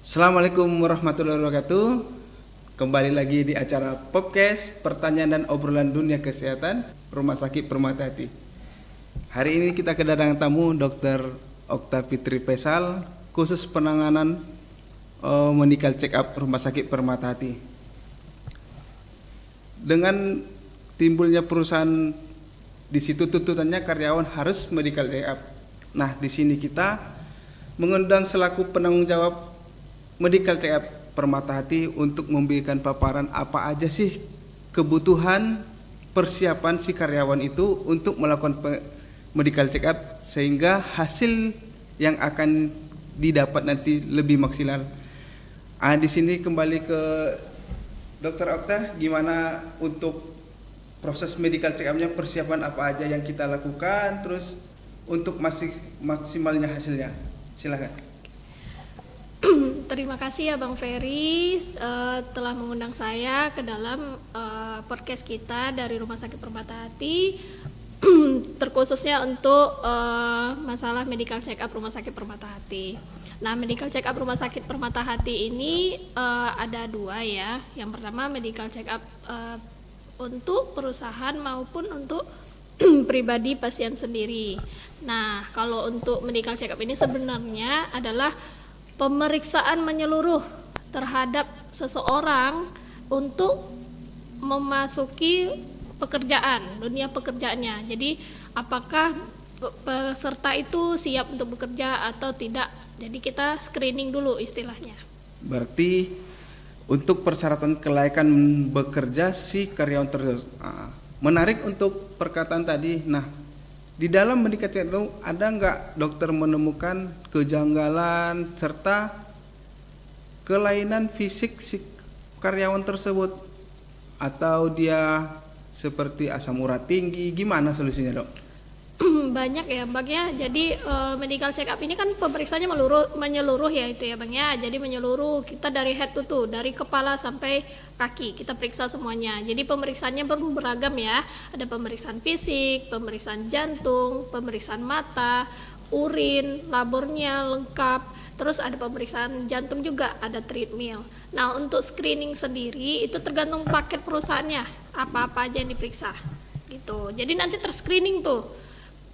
Assalamualaikum warahmatullahi wabarakatuh. Kembali lagi di acara podcast pertanyaan dan obrolan dunia kesehatan Rumah Sakit Permata Hati. Hari ini kita kedatangan tamu Dr. Okta Fitri Faisal, khusus penanganan medical check up Rumah Sakit Permata Hati. Dengan timbulnya perusahaan di situ tuntutannya karyawan harus medical check up. Nah, di sini kita mengundang selaku penanggung jawab medical check up Permata Hati untuk memberikan paparan apa aja sih kebutuhan persiapan si karyawan itu untuk melakukan medical check up sehingga hasil yang akan didapat nanti lebih maksimal. Di sini kembali ke Dr. Okta, gimana untuk proses medical check up-nya, persiapan apa aja yang kita lakukan, terus untuk maksimalnya hasilnya. Silakan. Terima kasih ya Bang Ferry telah mengundang saya ke dalam podcast kita dari Rumah Sakit Permata Hati terkhususnya untuk masalah medical check up Rumah Sakit Permata Hati. Nah, medical check up Rumah Sakit Permata Hati ini ada dua ya. Yang pertama medical check up untuk perusahaan maupun untuk pribadi pasien sendiri. Nah, kalau untuk medical check up ini sebenarnya adalah pemeriksaan menyeluruh terhadap seseorang untuk memasuki pekerjaan, dunia pekerjaannya. Jadi apakah peserta itu siap untuk bekerja atau tidak. Jadi kita screening dulu istilahnya. Berarti untuk persyaratan kelayakan bekerja si karyawan tersebut. Menarik untuk perkataan tadi. Nah, di dalam medical check up ada nggak dokter menemukan kejanggalan serta kelainan fisik si karyawan tersebut, atau dia seperti asam urat tinggi, gimana solusinya dok? Banyak ya Bang ya. Jadi medical check up ini kan pemeriksaannya menyeluruh ya itu ya Bang ya. Jadi menyeluruh, kita dari head to toe, dari kepala sampai kaki kita periksa semuanya. Jadi pemeriksaannya beragam ya. Ada pemeriksaan fisik, pemeriksaan jantung, pemeriksaan mata, urin, labornya lengkap. Terus ada pemeriksaan jantung juga, ada treadmill. Nah, untuk screening sendiri itu tergantung paket perusahaannya, apa-apa aja yang diperiksa gitu. Jadi nanti terscreening tuh.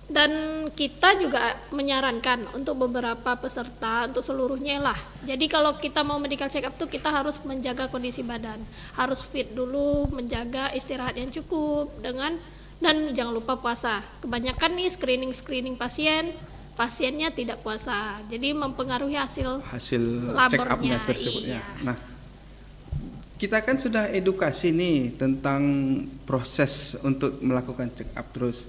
Dan kita juga menyarankan untuk beberapa peserta, untuk seluruhnya lah. Jadi kalau kita mau medical check up tuh kita harus menjaga kondisi badan, harus fit dulu, menjaga istirahat yang cukup dan jangan lupa puasa. Kebanyakan nih screening pasiennya tidak puasa, jadi mempengaruhi hasil check up-nya tersebutnya. Iya. Nah, kita kan sudah edukasi nih tentang proses untuk melakukan check up, terus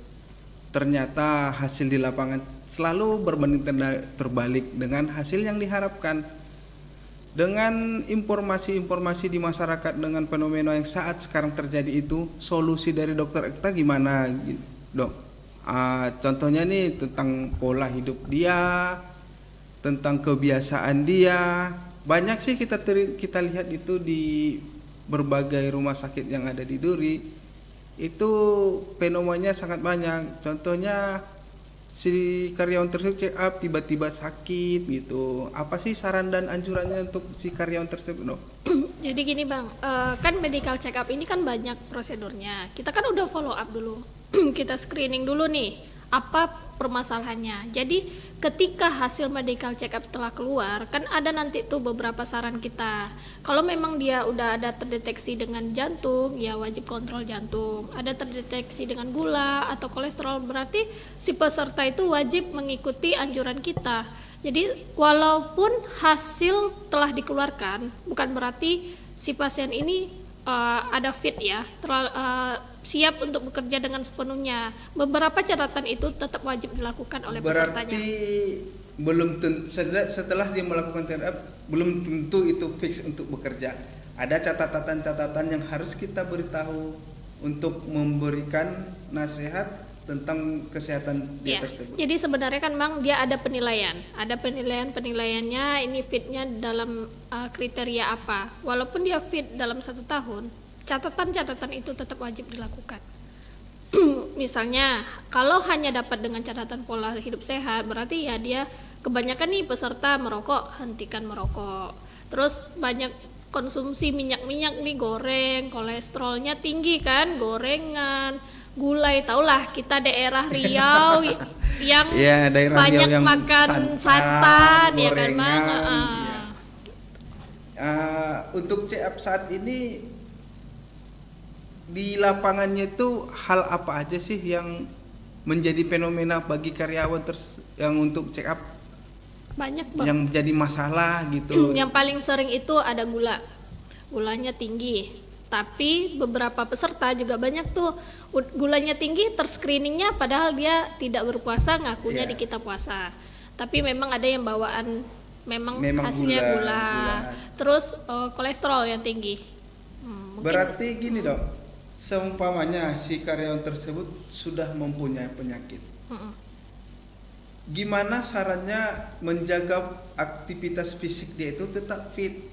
ternyata hasil di lapangan selalu berbanding terbalik dengan hasil yang diharapkan. Dengan informasi-informasi di masyarakat dengan fenomena yang saat sekarang terjadi itu, solusi dari Dokter Okta gimana, dok? Contohnya nih tentang pola hidup dia, tentang kebiasaan dia. Banyak sih kita lihat itu di berbagai rumah sakit yang ada di Duri. Itu fenomenanya sangat banyak. Contohnya si karyawan tersebut check up tiba-tiba sakit gitu. Apa sih saran dan anjurannya untuk si karyawan tersebut, dok? Jadi gini Bang, kan medical check up ini kan banyak prosedurnya. Kita kan udah follow up dulu. Kita screening dulu nih, apa permasalahannya. Jadi ketika hasil medical check up telah keluar, kan ada nanti tuh beberapa saran kita. Kalau memang dia udah ada terdeteksi dengan jantung, ya wajib kontrol jantung. Ada terdeteksi dengan gula atau kolesterol, berarti si peserta itu wajib mengikuti anjuran kita. Jadi walaupun hasil telah dikeluarkan, bukan berarti si pasien ini ada fit ya, siap untuk bekerja dengan sepenuhnya. Beberapa catatan itu tetap wajib dilakukan oleh pesertanya. Berarti belum setelah dia melakukan check up belum tentu itu fix untuk bekerja. Ada catatan-catatan yang harus kita beritahu untuk memberikan nasihat tentang kesehatan dia tersebut. Jadi sebenarnya kan Bang, dia ada penilaiannya, ini fitnya dalam kriteria apa. Walaupun dia fit dalam 1 tahun, catatan-catatan itu tetap wajib dilakukan. Misalnya kalau hanya dapat dengan catatan pola hidup sehat, berarti ya dia kebanyakan nih peserta merokok, hentikan merokok. Terus banyak konsumsi minyak-minyak nih, goreng, kolesterolnya tinggi kan, gorengan, gulai, taulah kita daerah Riau yang Ya, daerah banyak Riau yang makan santan ya kan Bang. gorengan. Untuk check up saat ini di lapangannya itu hal apa aja sih yang menjadi fenomena bagi karyawan yang untuk check up Banyak Bang. yang jadi masalah gitu? Yang paling sering itu ada gulanya tinggi, tapi beberapa peserta juga banyak tuh gulanya tinggi, terscreeningnya padahal dia tidak berpuasa, ngakunya Iya. di kita puasa, tapi memang ada yang bawaan memang hasilnya Memang gula. Terus kolesterol yang tinggi. Mungkin Berarti gini dok, seumpamanya si karyawan tersebut sudah mempunyai penyakit, gimana sarannya menjaga aktivitas fisik dia itu tetap fit,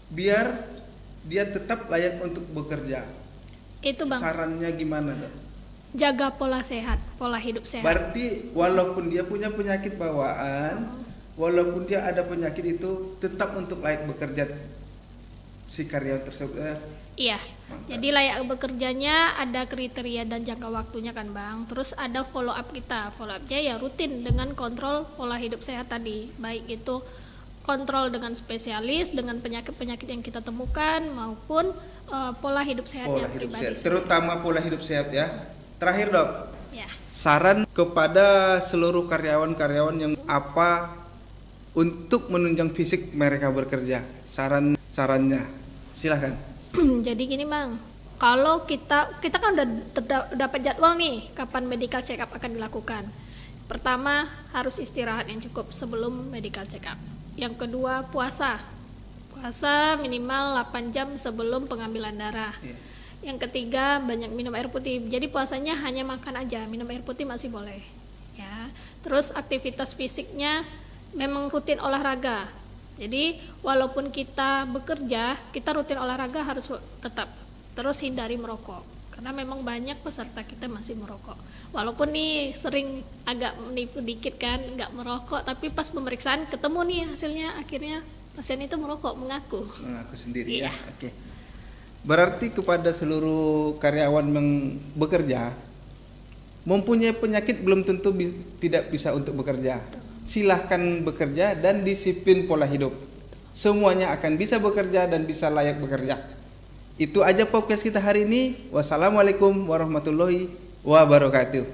biar dia tetap layak untuk bekerja? itu Bang, Sarannya gimana dok? jaga pola sehat, pola hidup sehat. Berarti walaupun dia punya penyakit bawaan, walaupun dia ada penyakit itu tetap untuk layak bekerja si karyawan tersebut. Iya, Mantap. jadi layak bekerjanya ada kriteria dan jangka waktunya kan Bang. Terus ada follow up kita, follow upnya ya rutin dengan kontrol pola hidup sehat tadi. Baik itu kontrol dengan spesialis, dengan penyakit-penyakit yang kita temukan maupun pola hidup sehatnya Pola hidup pribadi. sehat, terutama pola hidup sehat ya. Terakhir dok, Ya, saran kepada seluruh karyawan-karyawan yang apa untuk menunjang fisik mereka bekerja, sarannya silahkan. jadi gini Bang, kalau kita kan udah dapat jadwal nih kapan medical check up akan dilakukan. Pertama harus istirahat yang cukup sebelum medical check up. Yang kedua puasa minimal 8 jam sebelum pengambilan darah. Iya. Yang ketiga banyak minum air putih. Jadi puasanya hanya makan aja, minum air putih masih boleh. Ya. Terus aktivitas fisiknya memang rutin olahraga. Jadi walaupun kita bekerja, kita rutin olahraga harus tetap. Terus hindari merokok. Karena memang banyak peserta kita masih merokok. Walaupun nih sering agak menipu dikit kan, nggak merokok, tapi pas pemeriksaan ketemu nih hasilnya akhirnya pasien itu merokok, mengaku Sendiri Iya. ya. Oke. Berarti kepada seluruh karyawan yang bekerja mempunyai penyakit belum tentu tidak bisa untuk bekerja. Silahkan bekerja dan disiplin pola hidup. Semuanya akan bisa bekerja dan bisa layak bekerja. Itu aja podcast kita hari ini. Wassalamualaikum warahmatullahi wabarakatuh.